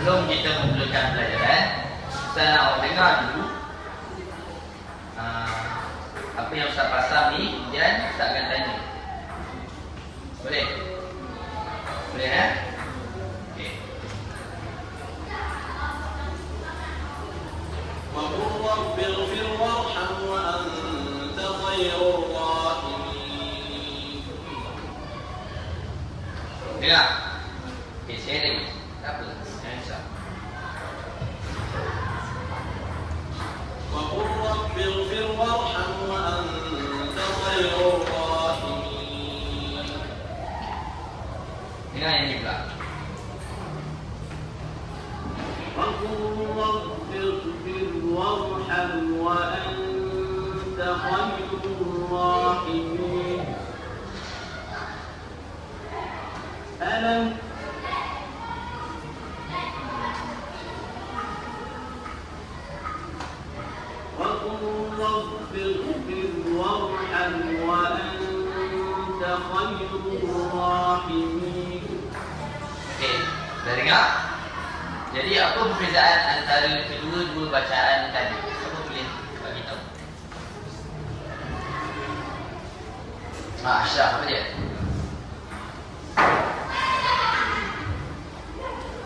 sebelum kita memulakan pelajaran, Ustaz nak awak dengar dulu apa yang Ustaz pasang ni, kemudian Ustaz akan tanya. Boleh? Boleh Okey. Wa qur rabbighfir warham wa anta khairur rahimin. Dengar. Okey, sharing. Tak apa. Jangan risau. Wa qur rabbighfir warham wa anta khairur rahimin. Dengar yang ni pula. Wa qur rabbighfir warham wa anta khairur rahimin. Alam رب اغفر وارحم وأنت خير الراحمين. Okey, dah dengar? Jadi apa perbezaan antara kedua-dua bacaan tadi? Siapa boleh bagi tahu? Ashraf, apa dia?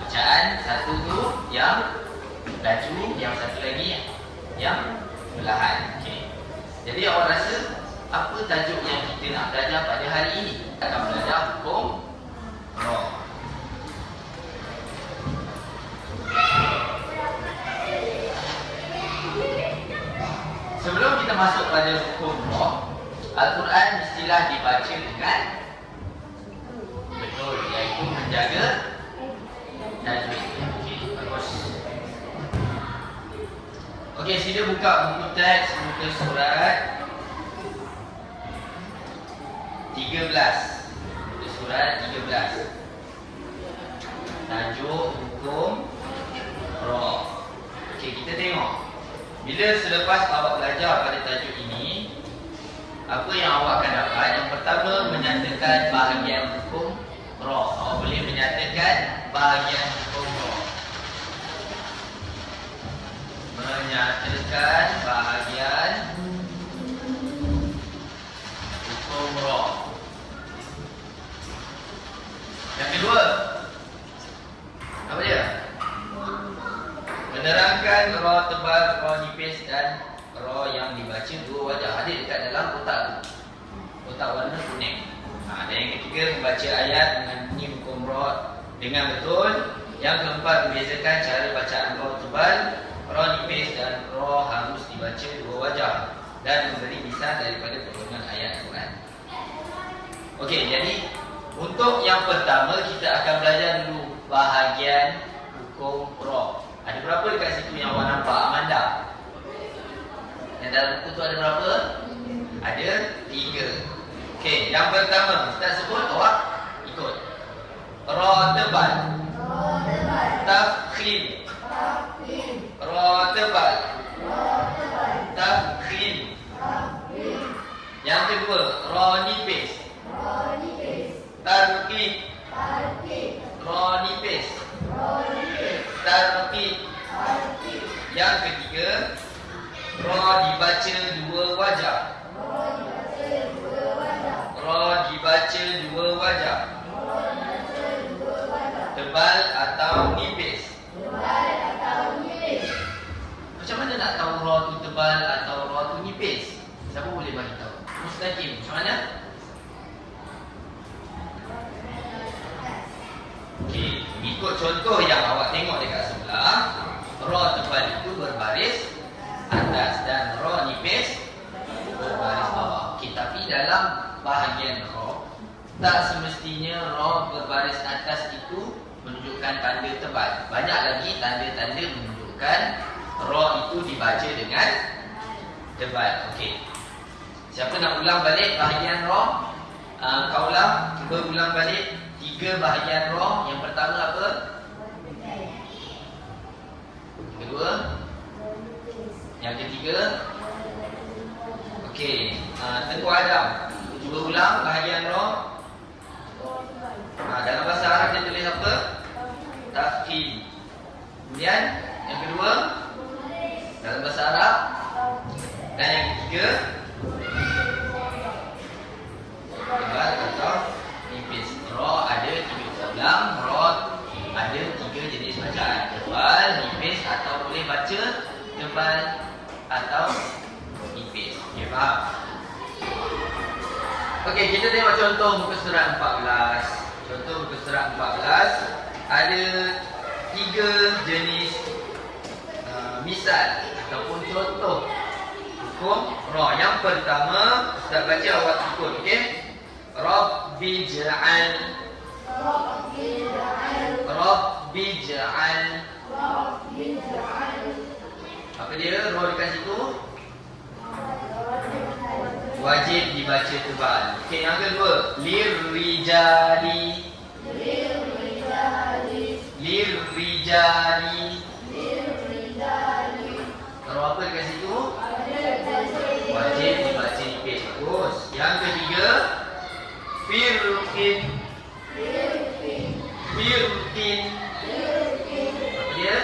Bacaan satu tu yang laju, yang satu lagi yang perlahan. Okey. Jadi awak rasa apa tajuk yang kita nak belajar pada hari ini? Kita akan belajar hukum ra. Sebelum kita masuk pada hukum ra, Al-Quran mestilah dibaca dengan betul, iaitu menjaga tajwid. Okey, bagus. Okey, sila buka buku teks muka surat 13. Muka surat 13. Tajuk hukum ra. Okey, kita tengok. Bila selepas awak belajar pada tajuk ini, apa yang awak akan dapat? Yang pertama, menyatakan bahagian hukum ra. Awak boleh menyatakan bahagian hukum ra. Menyatakan bahagian hukum ra. Yang kedua, apa dia? Menerangkan ra tebal, ra nipis dan ra yang dibaca dua wajah. Ada dekat dalam kotak tu, kotak warna kuning. Dan yang ketiga, membaca ayat dengan bunyi hukum ra dengan betul. Yang keempat, membezakan cara bacaan ra tebal, ra nipis dan ra harus dibaca dua wajah, dan memberi misal daripada potongan ayat Quran. Okey, jadi untuk yang pertama kita akan belajar dulu bahagian hukum ra. Ada berapa dekat situ yang awak nampak, Amanda? Yang dalam buku tu ada berapa? Ada 3. Okey, yang pertama Ustaz sebut, awak ikut. Ra tebal, tafkhim, ra tebal, tafkhim. Yang kedua, ra nipis, tarqiq, ra nipis, tarqiq. Yang ketiga, ra dibaca dua wajah, ra dibaca dua wajah, tebal atau nipis. Macam mana nak tahu ra tu tebal atau ra tu nipis? Siapa boleh bagi tahu? Mustaqim, macam mana? Okey, ikut contoh yang awak tengok dekat sebelah. Ra tebal itu berbaris atas dan ra nipis berbaris bawah. Okey, tapi dalam bahagian ra, tak semestinya ra berbaris atas itu menunjukkan tanda tebal. Banyak lagi tanda-tanda menunjukkan ra itu dibaca dengan tebal. Okey, siapa nak ulang balik bahagian ra? Kau ulang, cuba ulang balik 3 bahagian ra. Yang pertama apa? Kedua? Yang ketiga? Okey, Tengku Adam, cuba ulang bahagian ra. Dalam bahasa Arab dia tulis apa? Tafkhim. Kemudian yang kedua dalam bahasa Arab. Dan yang ketiga tebal atau nipis. Ra ada 3 ulang, ra ada 3 jenis bacaan. Tebal, nipis atau boleh baca tebal atau nipis. Okey, faham? Okey, kita tengok contoh muka surat 14. Contoh muka surat 14 ada 3 jenis misal ataupun contoh hukum ra. Yang pertama, Ustaz baca, awak ikut, okey? Rabbi ja'al. Rabbi ja'al. Apa dia? Ra dekat situ wajib dibaca tebal. Okey, yang kedua, lirrijali. Lirrijali. Ra apa dekat situ? Wajib dibaca nipis. Bagus. Yang ketiga, firqin. Firqin. Apa dia?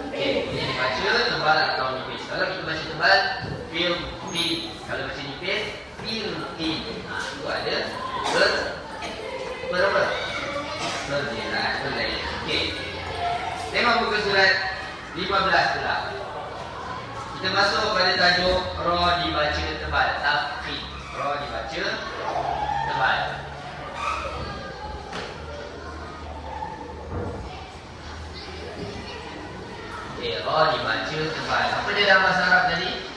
Okey, ini dibaca tebal atau nipis. Kalau kita baca tebal, firqin. Kalau baca nipis, firqin. Itu ada berapa? Berjelas, berlain. Okey. Tengok muka surat 15 pula. Kita masuk pada tajuk ra dibaca tebal, tafkhim. Ra dibaca tebal. Okey, ra dibaca tebal. Apa dia dalam bahasa Arab tadi?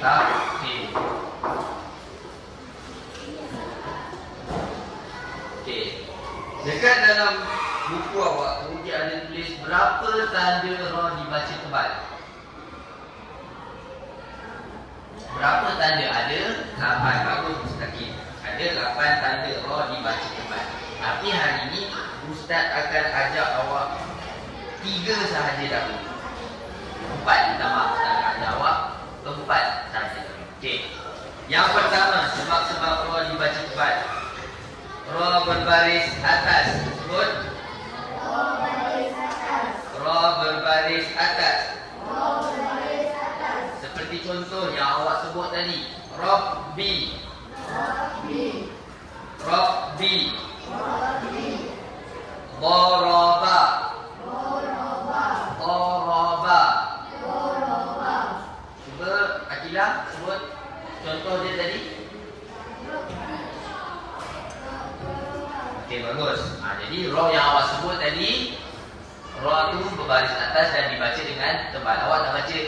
Tafkhim. Okey. Dekat dalam buku awak mungkin ada tulis berapa tanda ra dibaca tebal. Berapa tanda? Ada 8. Bagus Mustaqim. Ada 8 tanda ra dibaca tebal. Tapi hari ini Ustaz akan ajak awak 3 sahaja dahulu. 4 minta maaf, Ustaz akan ajak awak 4 sahaja dahulu. Okey. Yang pertama, sebab-sebab ra dibaca tebal. Ra berbaris atas. Sebut. Ra berbaris atas. Seperti contoh yang awak sebut tadi. Rabbi. Rabbi. Daraba. Daraba. Cuba Akilah sebut contoh dia tadi. Okey, bagus. Jadi ra yang awak sebut tadi, ra tu berbaris atas dan dibaca dengan tebal. Awak tak baca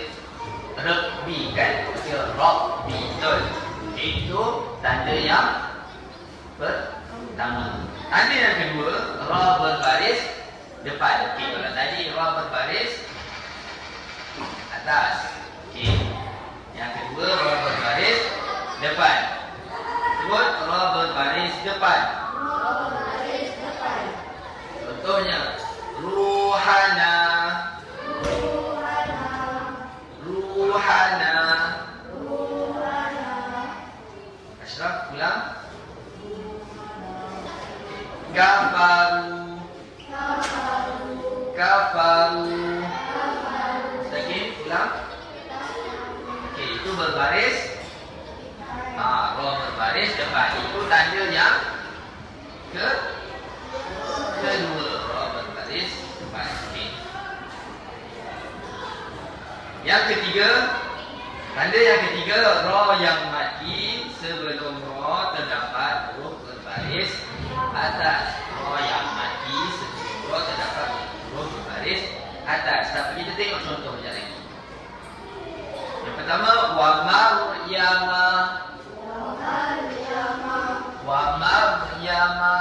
Rabbi kan? Baca Rabbi. Betul. Itu tanda yang pertama. Tanda yang kedua, ra berbaris depan. Okey, kalau tadi ra berbaris atas. Okey. Yang kedua, ra berbaris depan. Sebut ra berbaris depan. Contohnya ruhana. Ruhana. Ashraf, ulang. Kafaru. Kafaru. Sedikit, ulang. Okey, itu berbaris. Ra berbaris depan. Itu tanda yang kedua. Ra berbaris depan. Okey. Yang ketiga, tanda yang ketiga, ra yang mati sebelum ra terdapat huruf berbaris atas. Ra yang mati sebelum ra terdapat huruf berbaris atas. Tapi kita tengok contoh sekejap lagi. Yang pertama, wa maryama. Wa maryama.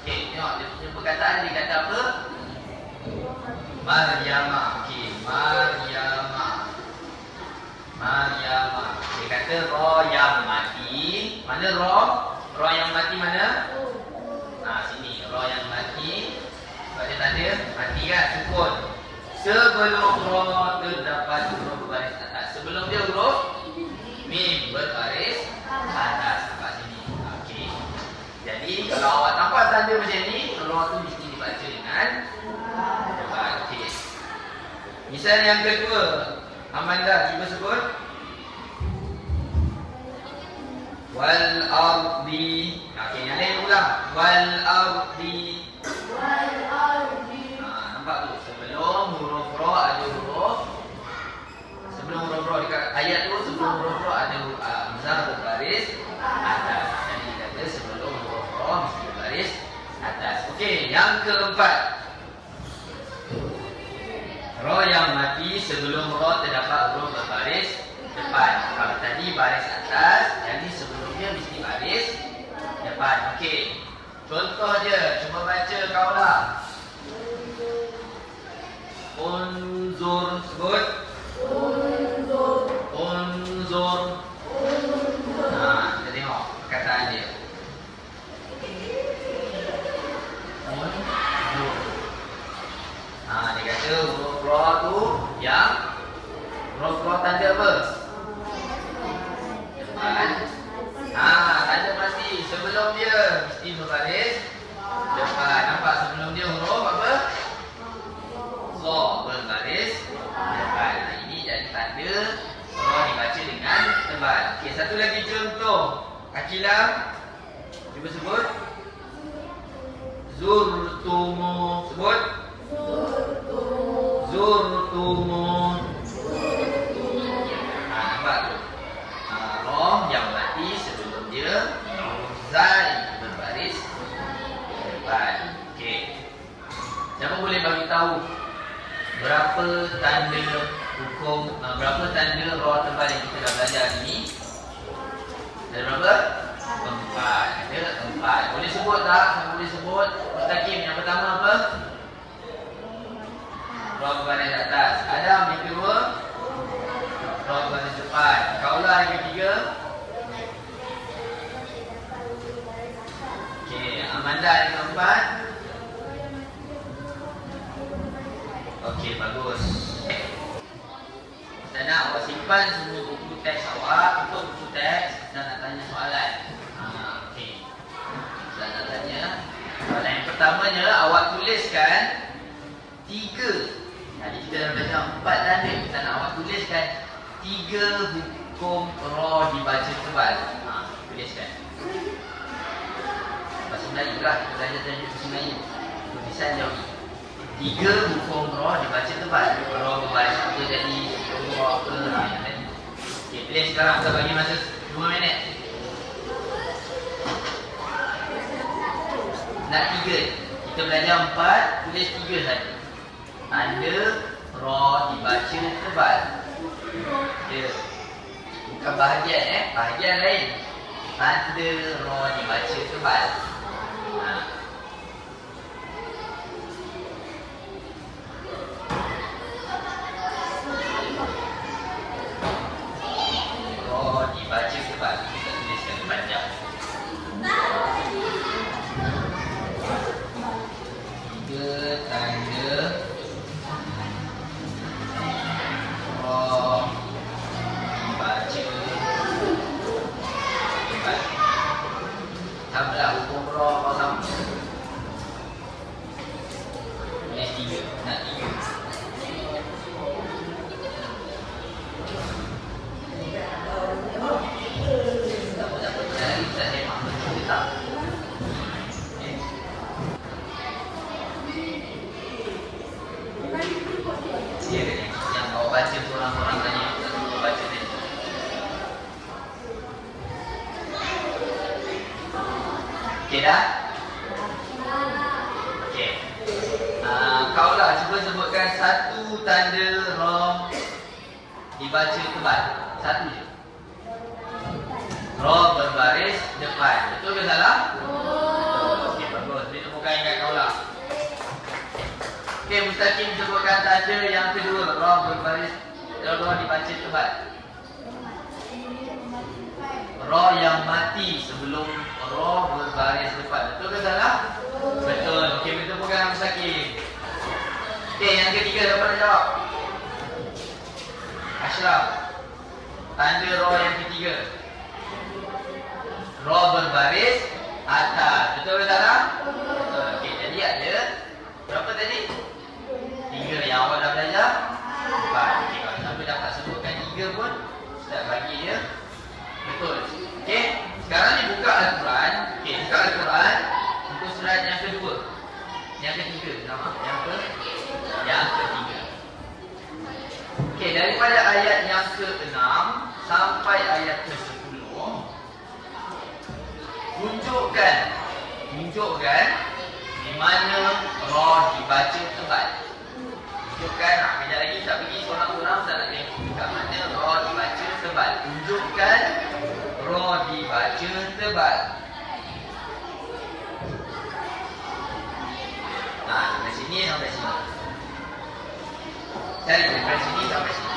Okey, tengok dia punya perkataan, dia kata apa? Maryama. Okey, Maryama. Maryama. Dia kata ra yang mati. Mana ra? Ra yang mati mana? Sini. Ra yang mati. Sebab dia tanda mati kan? Sukun. Sebelum ra terdapat huruf berbaris atas. Sebelum dia huruf mim berbaris kalau awak nampak tanda macam ni, ra tu mesti dibaca dengan depan. Okey. Misal yang kedua, Amanda cuba sebut. Wal ardi. Okey, yang lain ulang. Wal ardi. Nampak tu? Sebelum huruf ra ada huruf. Sebelum huruf ra dekat ayat tu, sebelum huruf ra ada hamzah berbaris atas. Jadi kata sebelum huruf ra mesti berbaris atas. Okey, yang keempat. Ra yang mati sebelum ra terdapat huruf berbaris depan. Kalau tadi baris atas, jadi sebelumnya mesti baris depan. Okey. Contoh je, cuba baca kaulah. Unzur, sebut. Unzur. Kita tengok perkataan dia. Unzur. Dia kata huruf ra tu yang huruf ra tanda apa? Depan. Tanda pasti sebelum dia mesti berbaris depan. Nampak sebelum dia huruf apa? Ra berbaris depan. Ini jadi tanda ra dibaca dengan tebal. Okey, satu lagi contoh. Akilah, cuba sebut. Zurtumu, sebut. Zurtumu. Nampak tu? Ra yang mati sebelum dia Zal berbaris depan. Okey. Siapa boleh bagi tahu berapa tanda hukum, berapa tanda ra tebal yang kita dah belajar ni? Ada berapa? 4. Ada 4. Boleh sebut tak? Siapa boleh sebut? Mustaqim, yang pertama apa? Ra berbaris atas. Adam, yang kedua? Ra berbaris depan. Kaulah, yang ketiga? Okey, Amanda yang keempat? Okey, bagus. Saya nak awak simpan semua buku teks awak. Untuk buku teks, saya nak tanya soalan. Okey. Saya nak tanya. Soalan yang pertamanya, awak tuliskan 3. Jadi kita dah belajar 4 tanda. Kita nak awak tuliskan 3 hukum ra dibaca tebal. Tuliskan. Bahasa Melayu lah. Kita belajar bahasa Melayu. Tulisan Jawi. 3 hukum ra dibaca tebal. Ra berbaris apa jadi, ra apa yang tadi. Okey, tulis sekarang. Kita bagi masa 2 minit. Nak 3. Kita belajar 4, tulis 3 saja. Tanda ra dibaca tebal. Dia bukan bahagian bahagian lain. Tanda ra dibaca tebal. Ra dibaca tebal. Kita tuliskan panjang. 3 tanda ra dibaca tebal. Samalah hukum ra apa sama. Tulis 3. Nak 3. Yang kau baca seorang-orang tanya, kau baca tadi. Okey dah? Okey. Kaulah cuba sebutkan satu tanda ra dibaca tebal. Satu je. Ra berbaris depan. Betul ke salah? Betul. Okey, bagus. Beri tepukan kat kaulah. Okey, Mustaqim sebutkan tanda yang kedua. Ra berbaris, ra dibaca tebal. Ra yang mati sebelum ra berbaris depan. Betul ke salah? Betul. Okey, beri tepukan Mustaqim. Okey, yang ketiga siapa nak jawab? Ashraf. Tanda ra yang ketiga. Ra berbaris atas. Betul tak lah? Betul. Okey, jadi ada berapa tadi? 3 yang awak dah belajar. 4. Okey, kalau sampai dapat sebutkan 3 pun Ustaz bagi dia betul. Okey, sekarang ni buka Al-Quran. Okey, buka Al-Quran untuk surat yang kedua. Yang ketiga, nama. Yang ketiga. Okey, daripada ayat yang ke-6 sampai ayat ke-10 tunjukkan di mana ra dibaca tebal. Tunjukkan, kejap lagi tak pergi seorang-orang Ustaz nak tengok kat mana ra dibaca tebal. Tunjukkan ra dibaca tebal. Dari sini sampai sini. Cari dari sini sampai sini.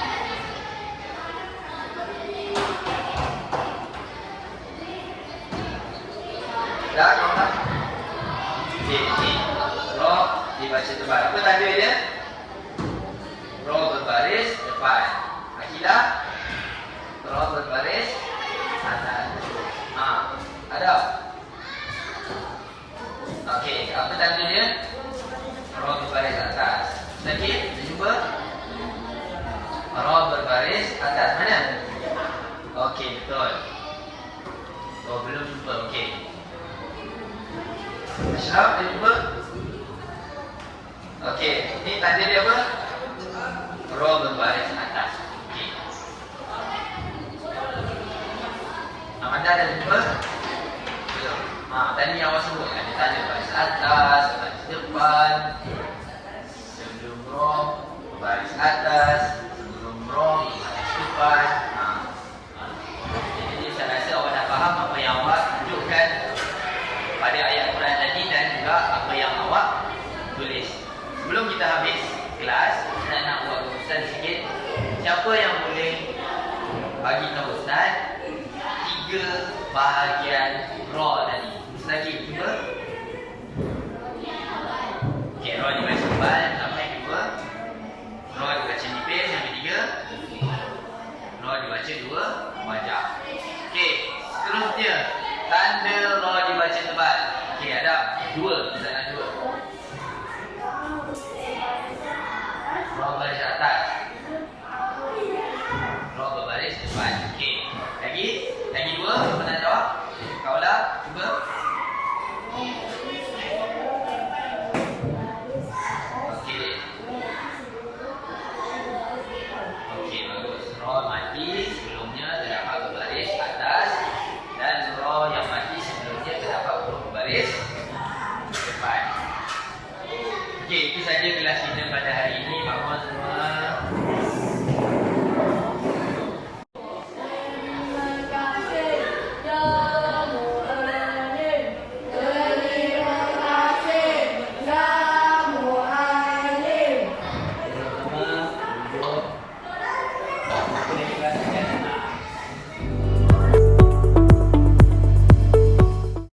Dah, kau tak? Okey, ni ra dibaca tebal. Apa tanda dia? Ra berbaris depan. Akilah ra berbaris atas. Ada? Okey, apa tanda dia? Ra berbaris atas. Lagi, kita jumpa. Ra berbaris atas. Mana? Okey, betul. Oh, belum jumpa. Okey. Ashraf, dia jumpa? Okey, ni tanda dia apa? Ra berbaris atas. Okey. Amanda dah jumpa? Belum. Tadi yang awak sebut ada tanda baris atas, baris depan, sebelum ra baris atas, sebelum ra baris depan. Jadi saya rasa awak dah faham apa yang awak tunjukkan pada ayat Quran tadi dan juga apa yang awak tulis. Sebelum kita habis kelas, saya nak buat urusan sikit. Siapa yang boleh bagi tahu Ustaz 3 bahagian ra tadi? Lagi cuba. Okey, ra dibaca tebal.